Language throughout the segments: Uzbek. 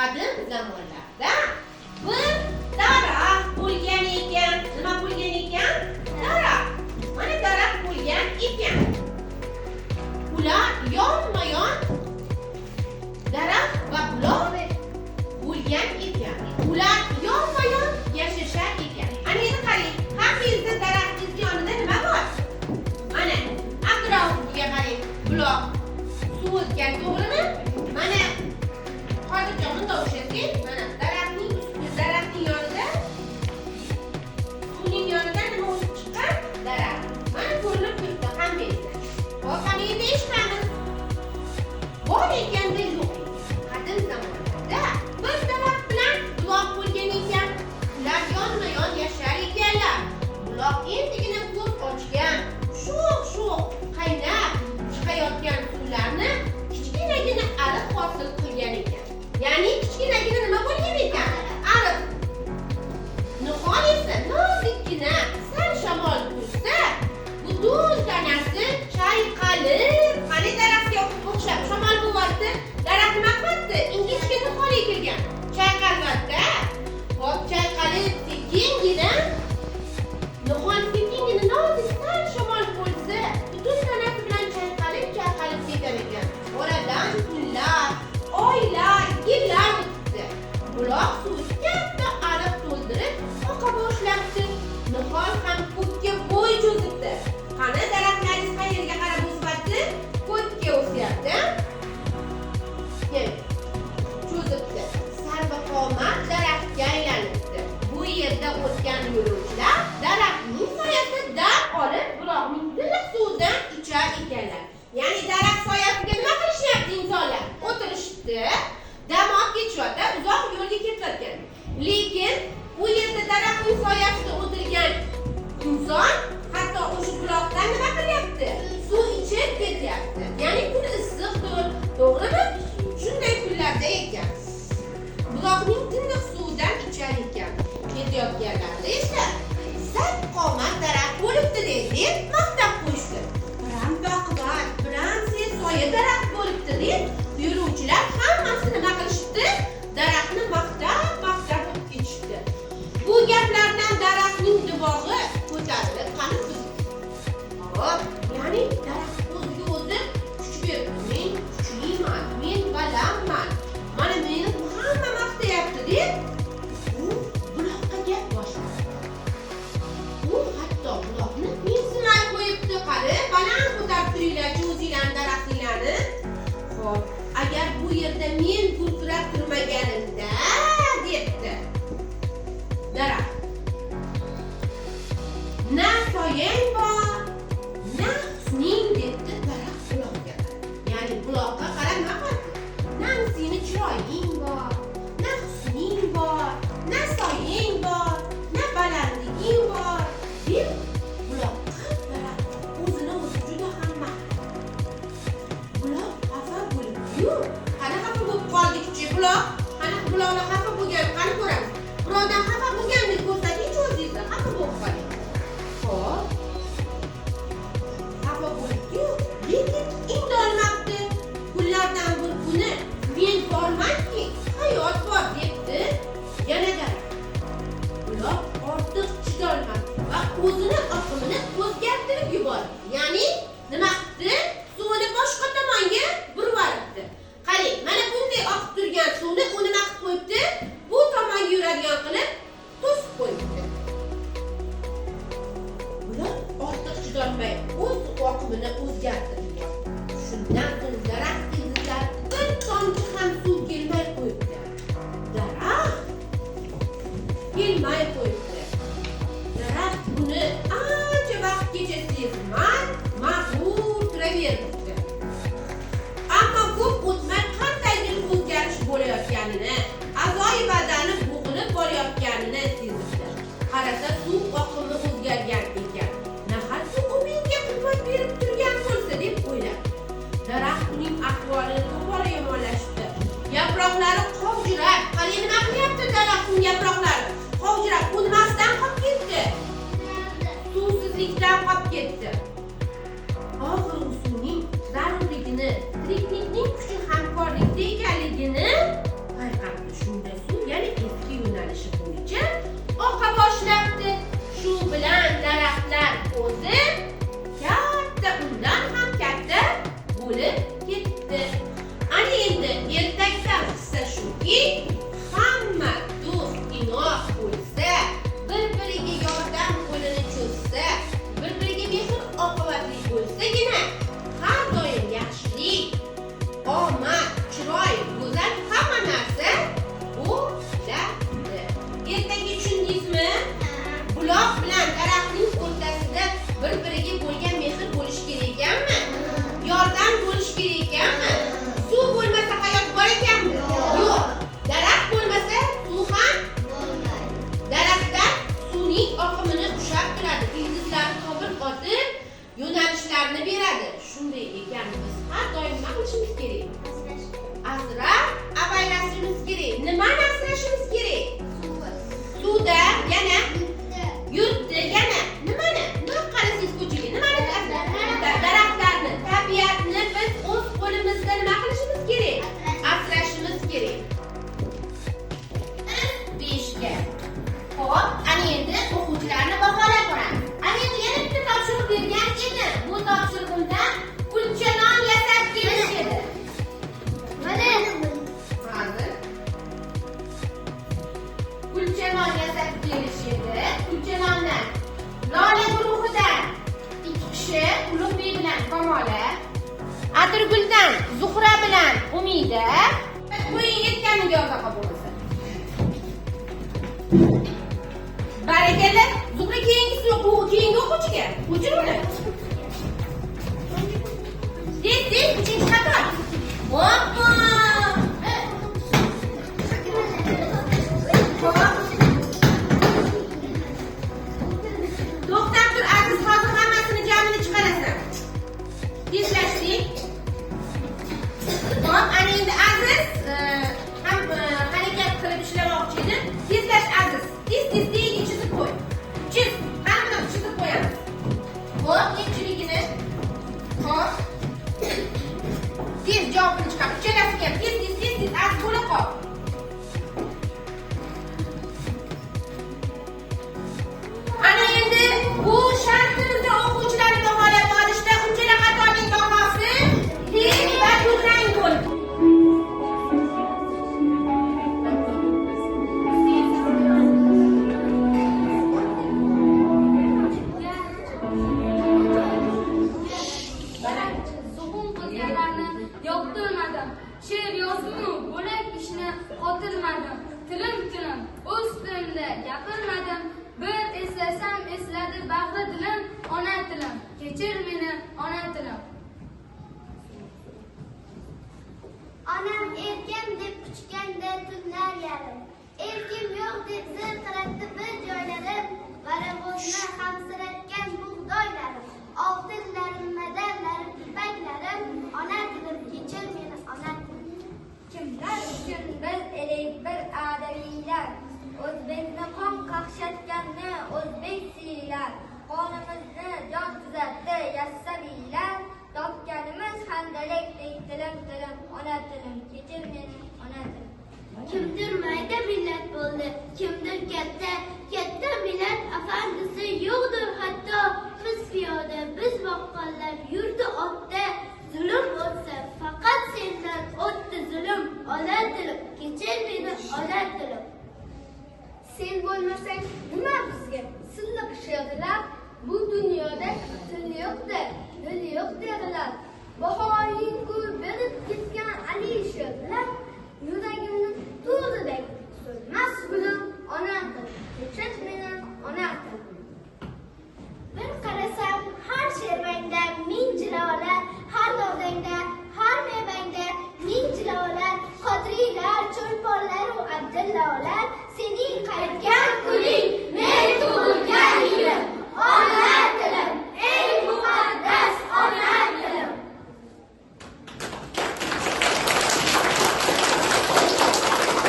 qadim zamonlarda bir daraxt bo'lgan ekan. Nima bo'lgan ekan? Daraxt. Mana daraxt bo'lgan ekan. Ular yonma-yon daraxt va buloq bo'lgan ekan. Ular yonma-yon yashashar ekan. Ana endi qarang, hammangizda daraxtingiz yonida nima bor? Mana atrofiga qarang, buloq suv o'tgan, to'g'rimi? Mana hozircha bunda o'xshatsak, mana daraxtning yonida, suvning yonida nima o'sib chiqqan? Daraxt. Mana ko'rinib turibdi hammangizda. Hop, qani endi eshitamiz. Bor ekanda yo'q. Qadim zamonlarda bir daraxt bilan buloq bo'lgan ekan. Ular yonma-yon yashar ekanlar. Buloq endigina ko'z ochgan, sho'x-sho'x qaynab chiqayotgan suvlarni kichkinagina ariq hosil qilgan ekan. Ya'ni kichkinagina nima bo'lgan ekan? Ariq. Nihol esa nozikkina sal shamol tursa, butun tanasi chayqalib, qani daraxtga o'xshab shamol bo'lyapti. Daraxt nima qilyapti? Ingichka niholga kirgan. Chayqalyapti. Hop, chayqalib sekingina, nihol sekingina nozik sal shamol bo'lsa, butun tanasi bilan chayqalib sekar ekan. Oradan kunlar, oylar, yillar o'tdi. Buloq suvi katta ariq to'ldirib oqa boshlabdi. Nihol ham ko'kka bo'y cho'zibdi. Qani daraxtlaringiz qayerga qarab o'syapti? Ko'kka o'syapti. Cho'zibdi. Sarvaqomat daraxtga aylanibdi. Bu yerda o'tgan yo'lovchilar daraxtning soyasidan olib buloqning tiniq suvidan ichar ekanlar. Ya'ni daraxt soyasiga nima qilishyapti insonlar? O'tirishibdi, dam olib ketishyapti, uzoq yo'lga ketayotgan. Lekin u yerda daraxtning soyasida o'tirgan inson hatto o'sha buloqdan nima qilyapti? Suv ichib ketyapti. Ya'ni kun issiqdir, to'g'rimi? Shunday kunlarda ekan. Buloqning tiniq suvidan ichar ekan. Ketayotganlarda esa sarvqomat daraxt bo'libdi deb maqtab qo'yishdi. Biram baquvvat, biram soya daraxt bo'libdi deb yo'lovchilar hammasi nima qilishdi? Daraxtni maqtab ketishdi. Bu gaplardan daraxtning dibog'i ko'tarilib qani. Hop, ya'ni daraxt o'ziga o'zi kuch berdi. Men kuchliman, men balandman. Mana meni hamma maqtayapti deb u buloqqa gap boshladi. U hatto buloqni mensimay qo'yibdi. Qani, baland ko'tarib turinglar-chi o'zinglarni daraxtinglarni. Xo'p, agar bu yerda men gurkirab turmaganimda, debdi daraxt. Na soyang bor, na husning, debdi daraxt buloqqa. Ya'ni buloqqa qarab nima qildi? Na seni chiroying bor, na husning bor, na soyang bor, na balandliging bor deb buloqqa daraxt o'zini o'zi juda ham maqtadi. Buloq xafa bo'lib-yu, qani xafa bo'lib qoldik-chi buloq? Qani buloqlar xafa bo'lgan, qani ko'ramiz. Birovdan xafa bo'lgandek ko'rsating-chi o'zingizni, xafa bo'lib qoling. Xo'p. Xafa bo'lib-yu, lekin indolmabdi. Kunlardan bir kuni men bormanki, hayot bor debdi. Yana daraxt. Buloq ortiq chidolmadi va o'zini oqimini o'zgartirib yubordi. Ya'ni nima qildi? Suvni boshqa tomonga burib. Qarang, mana bunday oqib turgan suvni u nima qilib qo'yibdi? Bu tomonga yuradigan qilib to'sib qo'yibdi. Buloq ortiq chidolmay o'z oqimini o'zgartirib yubordi. Shundan so'ng daraxt ildizlari bir tomchi ham suv kelmay qo'yibdi. Daraxt kelmay qo'yibdi. Daraxt buni ancha vaqtgacha sezmay, mag'rur turaveribdi. Ammo ko'p o'tmay qandaydir o'zgarish bo'layotganini, a'zoyi badani bo'g'ilib borayotganini sezibdi. Qarasa suv oqimi o'zgargan ekan. Nahotki u menga quvvat berib turgan bo'lsa deb o'yladi. Daraxt uning ahvolini tobora yomonlashdi. Yaproqlari qovjirab, qarang nima qilyapti daraxtning yaproqlari? Qovjirab, unmasdan qolib ketdi. Suvsizlikdan qolib ketdi. Oxiri suvning zarurligini, tiriklikning kuchi hamkorlikda ekanligini payqab tushdi. o'ynoq bo'lsa, bir-biriga yordam qo'lini cho'zsa, bir-biriga mehr oqibatli bo'lsagina har doim yaxshilik, omad, chiroy, go'zal hamma narsa bo'ladi. Ertaga tushundingizmi? Buloq bilan daraxtning o'rtasida bir-biriga bo'lgan mehr bo'lishi kerak ekanmi? Yordam bo'lishi kerak ekanmi? Suv bo'lmasa hayot bor ekanmi? Yo'q. Daraxt bo'lmasa suv ham bo'lmaydi. Daraxtdan suvning oqimini ushlab turadi, ildizlarni tobir otib, yo'nalishlarni beradi. Shunday ekan biz har doim nima qilishimiz kerak? Asrab, avaylashimiz kerak. Nimani asrashimiz kerak? Suvda, yana yurtda, yana nimani? Nima qarasangiz ko'chaga? Nimani daraxtlarni, tabiatni biz o'z qo'limizda nima qilishimiz kerak? Asrashimiz kerak. 5ga. Xo'p, ana endi o'quvchilarni baholab ko'ramiz. Ana endi yana bitta topshiriq bergan edi. Bu topshirig'imda kulchanon yasab kelish edi. Mana hozir kulchanon yasab kelish edi. Kulchanondan Lola guruhidan 2 kishi Ulug'bek bilan Kamola, Atirguldan Zuhra bilan Umida. Qo'ying yetganiga ozoqa bo'lsa. Barakalla. Zuhra keyingisi yo'q, u keyingi o'quvchiga. O'chir uni. Tez, 3-chi qator. Hoppa! To'xtab tur, Aziz, hozir hammasini jamini chiqarasan. Tezlashdik. Hop, ana endi Aziz ham harakat qilib ishlamoqchi edi. Tezlash Aziz. Tez chizib qo'y. Chiz, hammasini chizib qo'yamiz. Hop, nechiligini. Hop. Tez javobini chiqar. Uchalasiga ham tez Aziz bo'la qol. Ana endi bu shartimizda o'quvchilarni baholab olishda uchala qatorning bahosi teng va durang bo'ldi. So'g'in qilganlarni yoqtirmadim. She'r yozdim-u, bo'lak ishni qotirmadim. Tilim, o'z tilimda gapirmadim. Bir eslasam esladi bag'ri dilim, ona tilim. Kechir meni, ona tilim. Onam erkim deb quchganda tunlar yarim. Erkim yo'q deb zirqiratdi bir joylarim. Varavozni hamsiratgan bug'doylarim. Oltinlarim, madorlarim, ipaklarim. Ona tilim, kechir meni, ona tilim. Kimlar uchun biz edik bir adabiylar. O'zbekni qon qaqshatganni o'zbek siylar. Qonimizni jon tuzatdi yassaviylar. Topganimiz handalakdek tilim, ona tilim. Kechir meni, ona tilim. Kimdir mayda millat bo'ldi, kimdir katta millat afandisi yo'qdir hatto. Biz piyoda, biz boqqanlar yurdi otda. Zulm bo'lsa faqat sendan o'tdi zulm. Ona tilim, kechir meni, ona tilim. Sen bo'lmasang nima bizga? Silliq she'rlar bu dunyoda til yo'qdir, dil yo'q derlar. Bahoying-ku berib ketgan Alisherlar yuragimni to'g'ridek so'zmas gulim, ona til, kechir meni, ona til. Bir qarasam har she'rmangda ming jilolar, har dog'dangda, har mevangda ming jilolar, qodriylar, cho'lponlar va abdullolar. Sening qaytgan kuning, men tug'ilgan yilim, ona tilim, eng muqaddas ona tilim.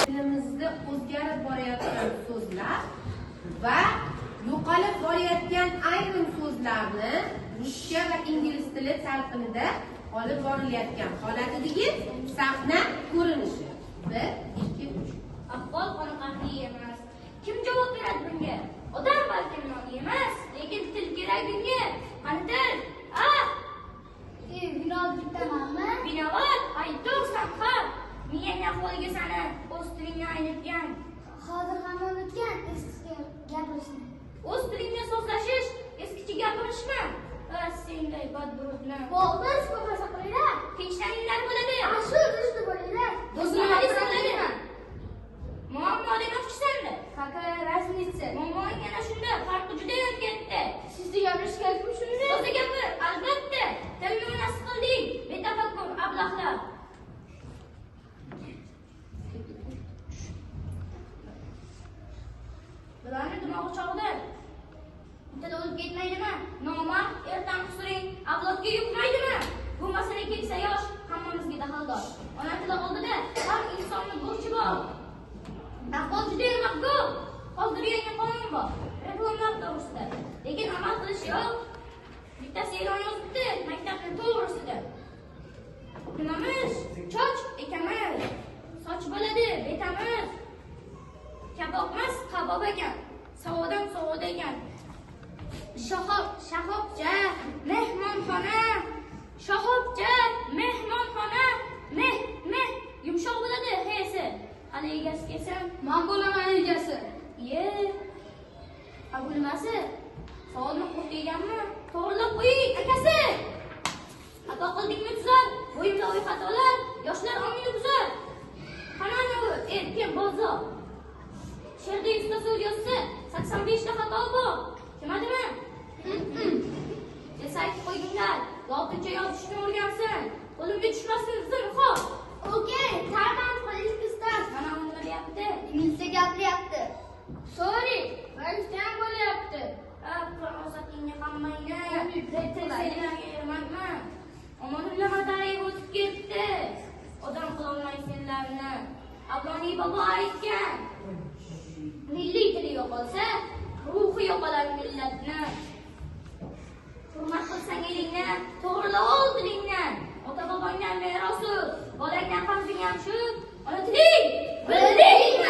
Tilimizda o'zgarib borayotgan so'zlar va yo'qolib borayotgan ayrim so'zlarni ruscha va ingliz tili talqinida olib borilayotgan holatidagi sahna ko'rinishi. 1, 2, 3. Ahvol qoniqarli emas. Kim javob beradi bunga? Odam balkim nomi emas, lekin til kerak bunga. Qani til? Vinod bittamanmi? Vinovat, aybdorsan ha. Miyang ahvoliga sani o'z tilingni aynitgan. Hozir ham uni gapirishni. O'z tilingda so'zlashish, eskicha gapirishmi? Senday badburutni. Bo'lmaz, ko'pasa qo'yinglar. Tinchlaninglar bo'ladi. Shu do'sti bo'linglar. Do'stlarni sanadimi? Muammo demoqchisanmi? Какая разница? Muammoing yana shunda, farqi juda ham katta. Sizni gapirish kerakmi shunda? To'g'ri gapir, albatta. Tilni nasib qilding, betafakkur ablahlar. Bularni dimog'i chog'da. Bitta o'lib ketmaydimi? Nomard, ertan qusuring, avlodga yuqmaydimi? Bu masala kelsa yosh, hammamizga daxldor. Ona tili oldida har insonning burchi bor. Ahvol juda ham maqbul. Hozir yangi qonun bor. Reklamalar to'g'risida. Lekin amal qilish yo'q. Bittasi e'lon yozibdi, maktabni to'g'risida. Nimamiz? Choch ekamiz. Soch bo'ladi, betamiz. Kabobmas, qabob ekan. Savodan savoda ekan. Shahobcha, mehmonxona. Shahobcha, mehmonxona. Yumshoq bo'ladi, hesi. Hali egasi kelsam, Men bo'laman egasi. Bo'lmasi. Savolni qo'yganmi? To'g'rilab qo'ying, akasi. Xato qildingmi tuzar? Bo'yimda o'y xatolar, yoshlar ongini buzar. Qanani u erkin bozor. She'rda 100 ta so'z yozsa, 85 ta xato bor. Tushunadimi? Siz aytib qo'yinglar, lotincha yozishni o'rgansin. Qo'limga tushmasin, zinhor. Okey, ta'min qilish bizdan. Mana nima deyapti? Inglizcha gapiryapti. Sorry, Vaysdan bo'lyapti. Farosatingga hammangni pretensiyalarga ermakman. Omonulla Madayev o'tib ketdi. Odam qilolmaysinlarni. Avloniy bobo aytgan. Milliy tili yo'qolsa, ruhi yo'qolar millatni. Hurmat qilsang elingni, to'g'rila ol tilingni. Ota bobongdan merosi, bolangdan qarzing ham shu. Ona tiling, bilding.